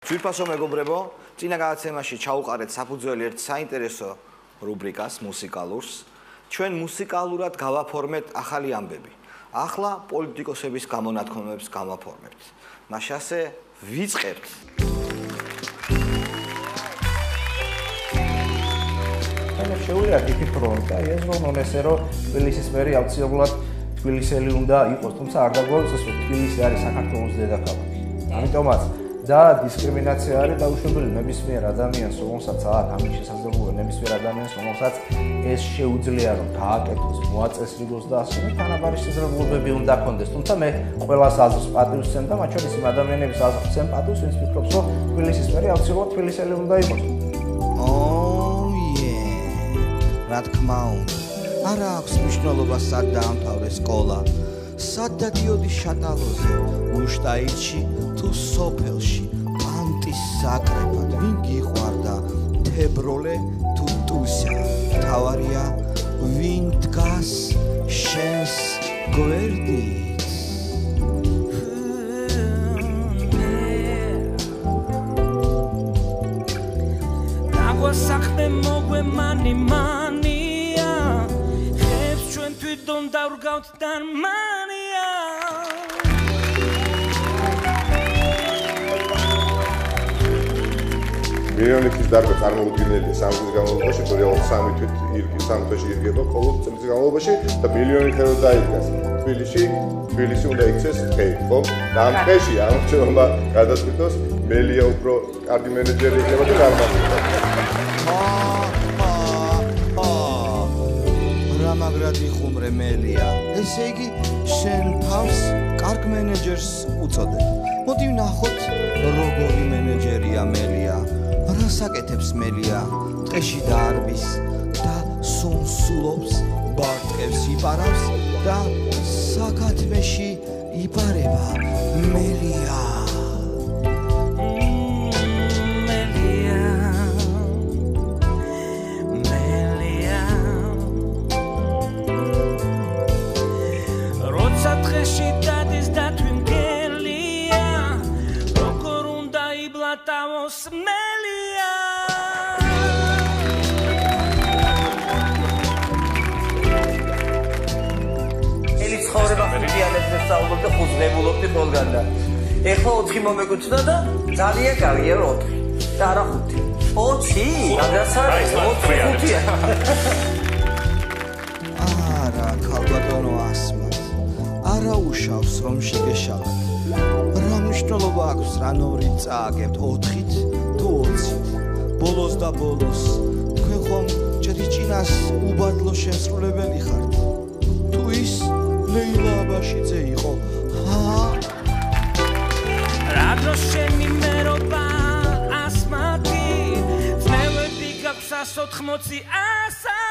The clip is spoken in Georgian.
Ძვირფასო მეგობრებო, წინა გადაცემაში ჩაუყარეთ საფუძველი ერთ საინტერესო რუბრიკას, მუსიკალურს. ჩვენ მუსიკალურად გავაფორმეთ ახალი ამბები. ახლა პოლიტიკოსების გამონათქვამებს გავაფორმებთ. მაშასე ვიწყებთ. მე შეუძლია ვიფიქროთ და ეს რომ ეს რომ თბილისის მერი აუცილებლად თბილისელი უნდა იყოს, თუმცა არ დაგვაუწეს რომ თბილისი არის საქართველოს დედაქალაქი. ამიტომაც და დისკრიმინაცია არის დაუშვებელი ნებისმიერ ადამიანს, რომელსაც აქვს ამის შესაძლებლობა, ნებისმიერ ადამიანს, რომელსაც ეს შეუძლია რომ გააკეთოს, მოაწესრიგოს და ასე თანაბარი შესაძლებლობები უნდა ჰქონდეს. თუმცა მე ყველას აზრს პატივს ვცემ და მათ შორის იმ ადამიანების აზრს ვცემ პატივს, ვინც ფიქრობს, რომ თბილისის მერი აუცილებლად თბილისელი უნდა იყოს. რა თქმა უნდა, არა აქვს მნიშვნელობა სად დაამთავრე სკოლა, სად დადიოდი შატალოზე, უშტაიტში თუ სოფელში, პანტის საკრეფად, ვინ გიყვარდა, თებროლე თუ ტუსა, თავარია, ვინ დგას შენს გვერდით. საქმე მოგვემანია ხებს ჩვენ თვითონ დავრგავთ დარმანია მილიონის დარბა წარმოუდგენელია 3 წლის განმავლობაში, რეალურად 3 თვეში ირგება მხოლოდ წლის განმავლობაში და მილიონი ხელო დაიდგას. თბილისი უნდა იქცეს დღეით, ხო? და ამ დღეში ამორჩეულობა გადაწყვიტოს, მელია უფრო კარგი მენეჯერი იქნება და გარმართება. რამაგრად იხუმრე მელია. ესე იგი, შენ თავს კარგ მენეჯერს უწოდებ. მოდი ვნახოთ, როგორი მენეჯერია მელია. რას აკეთებს მელია? დღეში დაარბის და სუნსულობს, ბარტყებს იპარავს და საკათმეში იპარება მელია. და ხუზღებულობდი ბოლგან და ეხლა 4 მომეკუთვნა და ძალიან კარგია 4 და არა 5 20 რადგან 4-5-ია არა ქალბატონო ასმას არა უშავს რომ შეგეშალოთ რა მნიშვნელობა აქვს რანორი წააგებთ 4-ით თუ 20-ით ბოლოს და ბოლოს თქვენ ხომ ჭრიჭინას უბადლო შესრულებელი ხართ თუ ის ლეილა აბაშიძე იყო რადროს შენი მერობა ასმათი ძნელები გაქვს 180 ასა